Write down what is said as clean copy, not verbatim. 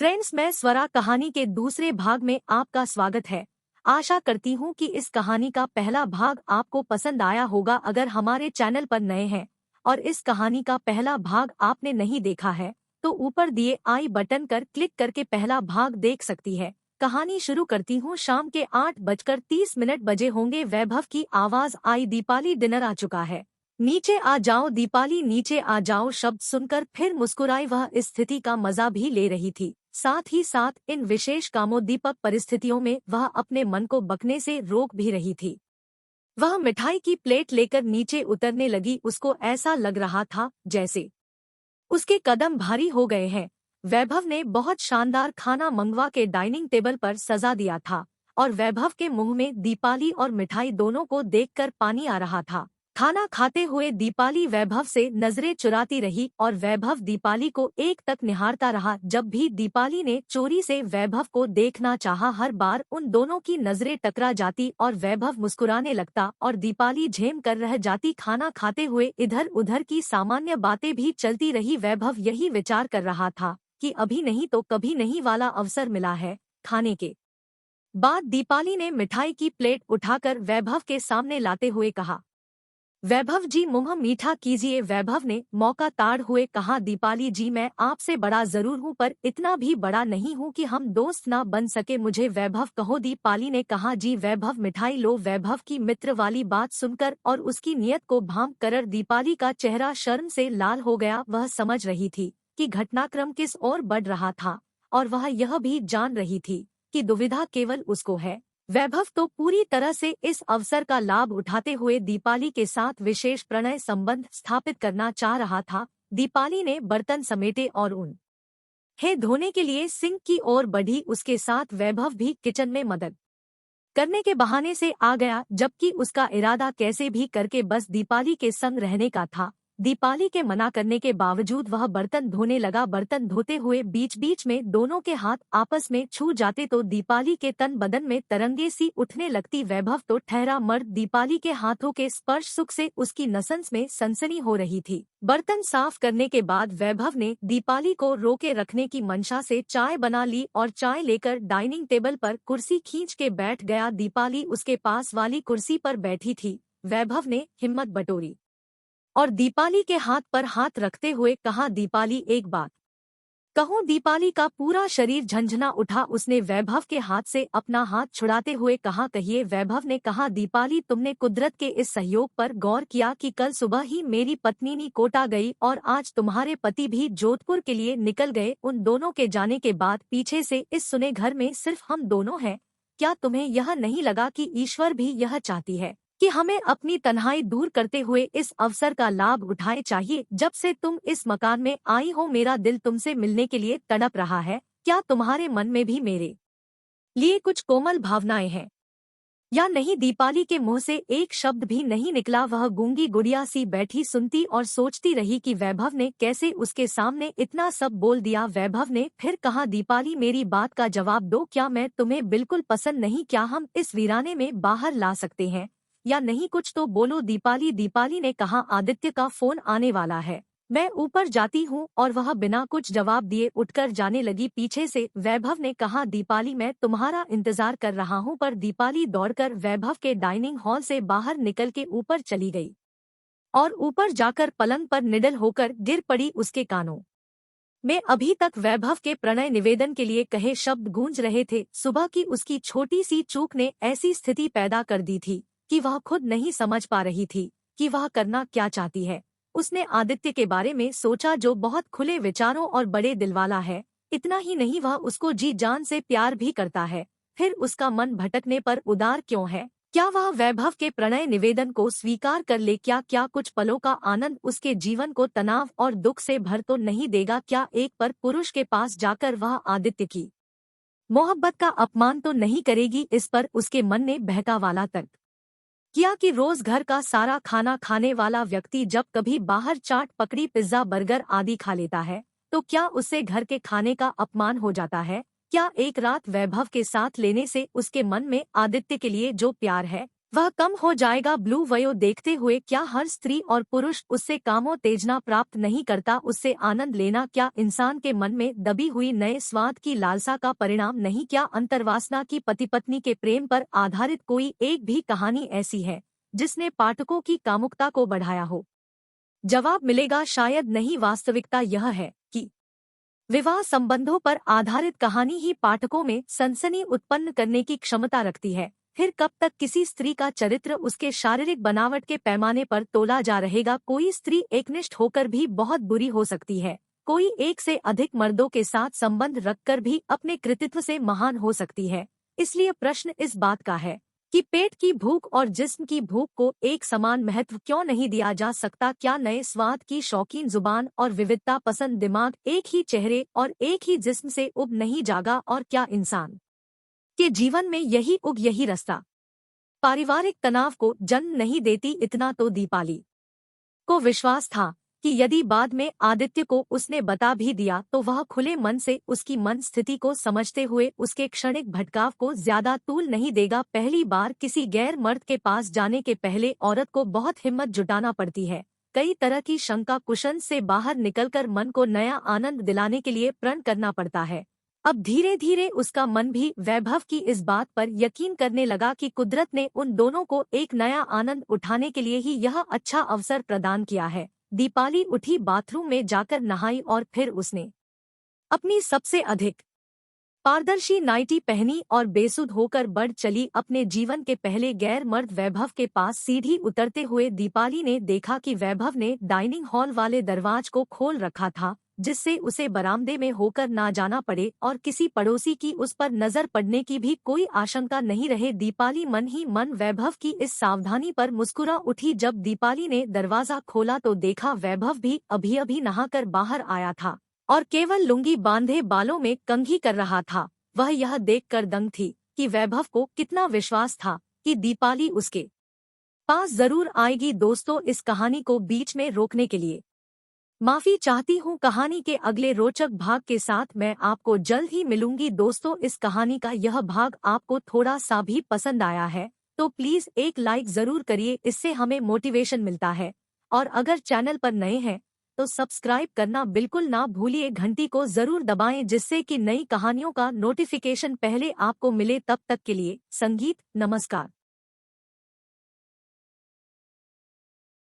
Friends, मैं स्वरा कहानी के दूसरे भाग में आपका स्वागत है। आशा करती हूँ कि इस कहानी का पहला भाग आपको पसंद आया होगा। अगर हमारे चैनल पर नए हैं और इस कहानी का पहला भाग आपने नहीं देखा है तो ऊपर दिए आई बटन कर क्लिक करके पहला भाग देख सकती है। कहानी शुरू करती हूँ। शाम के 8:30 बजे होंगे। वैभव की आवाज आई, दीपाली डिनर आ चुका है, नीचे आ जाओ। दीपाली नीचे आ जाओ शब्द सुनकर फिर मुस्कुराई। वह इस स्थिति का मजा भी ले रही थी, साथ ही साथ इन विशेष कामोद्दीपक परिस्थितियों में वह अपने मन को बकने से रोक भी रही थी। वह मिठाई की प्लेट लेकर नीचे उतरने लगी। उसको ऐसा लग रहा था जैसे उसके कदम भारी हो गए हैं। वैभव ने बहुत शानदार खाना मंगवा के डाइनिंग टेबल पर सजा दिया था और वैभव के मुंह में दीपाली और मिठाई दोनों को देखकर पानी आ रहा था। खाना खाते हुए दीपाली वैभव से नजरें चुराती रही और वैभव दीपाली को एक तक निहारता रहा। जब भी दीपाली ने चोरी से वैभव को देखना चाहा, हर बार उन दोनों की नजरें टकरा जाती और वैभव मुस्कुराने लगता और दीपाली झेम कर रह जाती। खाना खाते हुए इधर उधर की सामान्य बातें भी चलती रही। वैभव यही विचार कर रहा था कि अभी नहीं तो कभी नहीं वाला अवसर मिला है। खाने के बाद दीपाली ने मिठाई की प्लेट उठाकर वैभव के सामने लाते हुए कहा, वैभव जी मुंह मीठा कीजिए। वैभव ने मौका ताड़ हुए कहा, दीपाली जी मैं आपसे बड़ा जरूर हूँ पर इतना भी बड़ा नहीं हूँ कि हम दोस्त ना बन सके। मुझे वैभव कहो। दीपाली ने कहा, जी वैभव मिठाई लो। वैभव की मित्र वाली बात सुनकर और उसकी नियत को भांप कर दीपाली का चेहरा शर्म से लाल हो गया। वह समझ रही थी कि घटनाक्रम किस ओर बढ़ रहा था और वह यह भी जान रही थी कि दुविधा केवल उसको है। वैभव तो पूरी तरह से इस अवसर का लाभ उठाते हुए दीपाली के साथ विशेष प्रणय संबंध स्थापित करना चाह रहा था। दीपाली ने बर्तन समेटे और उन्हें धोने के लिए सिंक की ओर बढ़ी। उसके साथ वैभव भी किचन में मदद करने के बहाने से आ गया, जबकि उसका इरादा कैसे भी करके बस दीपाली के संग रहने का था। दीपाली के मना करने के बावजूद वह बर्तन धोने लगा। बर्तन धोते हुए बीच बीच में दोनों के हाथ आपस में छू जाते तो दीपाली के तन बदन में तरंगे सी उठने लगती। वैभव तो ठहरा मर्द, दीपाली के हाथों के स्पर्श सुख से उसकी नसंस में सनसनी हो रही थी। बर्तन साफ करने के बाद वैभव ने दीपाली को रोके रखने की मंशा से चाय बना ली और चाय लेकर डाइनिंग टेबल पर कुर्सी खींच के बैठ गया। दीपाली उसके पास वाली कुर्सी पर बैठी थी। वैभव ने हिम्मत बटोरी और दीपाली के हाथ पर हाथ रखते हुए कहा, दीपाली एक बात कहूँ। दीपाली का पूरा शरीर झंझना उठा। उसने वैभव के हाथ से अपना हाथ छुड़ाते हुए कहा, कहिए। वैभव ने कहा, दीपाली तुमने कुदरत के इस सहयोग पर गौर किया कि कल सुबह ही मेरी पत्नी कोटा गई और आज तुम्हारे पति भी जोधपुर के लिए निकल गए। उन दोनों के जाने के बाद पीछे से इस सुने घर में सिर्फ हम दोनों हैं। क्या तुम्हें यह नहीं लगा कि ईश्वर भी यह चाहती है कि हमें अपनी तन्हाई दूर करते हुए इस अवसर का लाभ उठाए? चाहिए जब से तुम इस मकान में आई हो मेरा दिल तुमसे मिलने के लिए तड़प रहा है। क्या तुम्हारे मन में भी मेरे लिए कुछ कोमल भावनाएं हैं या नहीं? दीपाली के मुंह से एक शब्द भी नहीं निकला। वह गूंगी गुड़िया सी बैठी सुनती और सोचती रही कि वैभव ने कैसे उसके सामने इतना सब बोल दिया। वैभव ने फिर कहा, दीपाली मेरी बात का जवाब दो। क्या मैं तुम्हें बिल्कुल पसंद नहीं? क्या हम इस वीराने में बाहर ला सकते हैं या नहीं? कुछ तो बोलो दीपाली ने कहा, आदित्य का फोन आने वाला है, मैं ऊपर जाती हूँ। और वह बिना कुछ जवाब दिए उठकर जाने लगी। पीछे से वैभव ने कहा, दीपाली मैं तुम्हारा इंतजार कर रहा हूँ। पर दीपाली दौड़कर वैभव के डाइनिंग हॉल से बाहर निकल के ऊपर चली गई और ऊपर जाकर पलंग पर निडल होकर गिर पड़ी। उसके कानों में अभी तक वैभव के प्रणय निवेदन के लिए कहे शब्द गूंज रहे थे। सुबह की उसकी छोटी सी चूक ने ऐसी स्थिति पैदा कर दी थी कि वह खुद नहीं समझ पा रही थी कि वह करना क्या चाहती है। उसने आदित्य के बारे में सोचा जो बहुत खुले विचारों और बड़े दिलवाला है। इतना ही नहीं, वह उसको जी जान से प्यार भी करता है। फिर उसका मन भटकने पर उदार क्यों है? क्या वह वैभव के प्रणय निवेदन को स्वीकार कर ले? क्या कुछ पलों का आनंद उसके जीवन को तनाव और दुख से भर तो नहीं देगा? क्या एक पर पुरुष के पास जाकर वह आदित्य की मोहब्बत का अपमान तो नहीं करेगी? इस पर उसके मन ने बहका वाला तर्क किया कि रोज घर का सारा खाना खाने वाला व्यक्ति जब कभी बाहर चाट पकड़ी पिज्जा बर्गर आदि खा लेता है तो क्या उससे घर के खाने का अपमान हो जाता है? क्या एक रात वैभव के साथ लेने से उसके मन में आदित्य के लिए जो प्यार है वह कम हो जाएगा। ब्लू वयो देखते हुए क्या हर स्त्री और पुरुष उससे कामोत्तेजना प्राप्त नहीं करता, उससे आनंद लेना क्या इंसान के मन में दबी हुई नए स्वाद की लालसा का परिणाम नहीं? क्या अंतर्वासना की पति पत्नी के प्रेम पर आधारित कोई एक भी कहानी ऐसी है जिसने पाठकों की कामुकता को बढ़ाया हो? जवाब मिलेगा शायद नहीं। वास्तविकता यह है कि विवाह संबंधों पर आधारित कहानी ही पाठकों में सनसनी उत्पन्न करने की क्षमता रखती है। फिर कब तक किसी स्त्री का चरित्र उसके शारीरिक बनावट के पैमाने पर तोला जा रहेगा? कोई स्त्री एकनिष्ठ होकर भी बहुत बुरी हो सकती है, कोई एक से अधिक मर्दों के साथ संबंध रखकर भी अपने कृतित्व से महान हो सकती है। इसलिए प्रश्न इस बात का है कि पेट की भूख और जिस्म की भूख को एक समान महत्व क्यों नहीं दिया जा सकता? क्या नए स्वाद की शौकीन जुबान और विविधता पसंद दिमाग एक ही चेहरे और एक ही जिस्म से उब नहीं जागा? और क्या इंसान के जीवन में यही रास्ता पारिवारिक तनाव को जन्म नहीं देती? इतना तो दीपाली को विश्वास था कि यदि बाद में आदित्य को उसने बता भी दिया तो वह खुले मन से उसकी मन स्थिति को समझते हुए उसके क्षणिक भटकाव को ज्यादा तूल नहीं देगा। पहली बार किसी गैर मर्द के पास जाने के पहले औरत को बहुत हिम्मत जुटाना पड़ती है, कई तरह की शंका कुशन से बाहर निकलकर मन को नया आनंद दिलाने के लिए प्रण करना पड़ता है। अब धीरे धीरे उसका मन भी वैभव की इस बात पर यकीन करने लगा कि कुदरत ने उन दोनों को एक नया आनंद उठाने के लिए ही यह अच्छा अवसर प्रदान किया है। दीपाली उठी, बाथरूम में जाकर नहाई और फिर उसने अपनी सबसे अधिक पारदर्शी नाइटी पहनी और बेसुध होकर बढ़ चली अपने जीवन के पहले गैर मर्द वैभव के पास। सीढ़ी उतरते हुए दीपाली ने देखा कि वैभव ने डाइनिंग हॉल वाले दरवाज को खोल रखा था, जिससे उसे बरामदे में होकर ना जाना पड़े और किसी पड़ोसी की उस पर नजर पड़ने की भी कोई आशंका नहीं रहे। दीपाली मन ही मन वैभव की इस सावधानी पर मुस्कुरा उठी। जब दीपाली ने दरवाजा खोला तो देखा वैभव भी अभी नहाकर बाहर आया था और केवल लुंगी बांधे बालों में कंघी कर रहा था। वह यह देखकर दंग थी कि वैभव को कितना विश्वास था कि दीपाली उसके पास जरूर आएगी। दोस्तों, इस कहानी को बीच में रोकने के लिए माफी चाहती हूँ। कहानी के अगले रोचक भाग के साथ मैं आपको जल्द ही मिलूंगी। दोस्तों, इस कहानी का यह भाग आपको थोड़ा सा भी पसंद आया है तो प्लीज एक लाइक जरूर करिए, इससे हमें मोटिवेशन मिलता है। और अगर चैनल पर नए हैं तो सब्सक्राइब करना बिल्कुल ना भूलिए, घंटी को जरूर दबाएं जिससे कि नई कहानियों का नोटिफिकेशन पहले आपको मिले। तब तक के लिए संगीत, नमस्कार।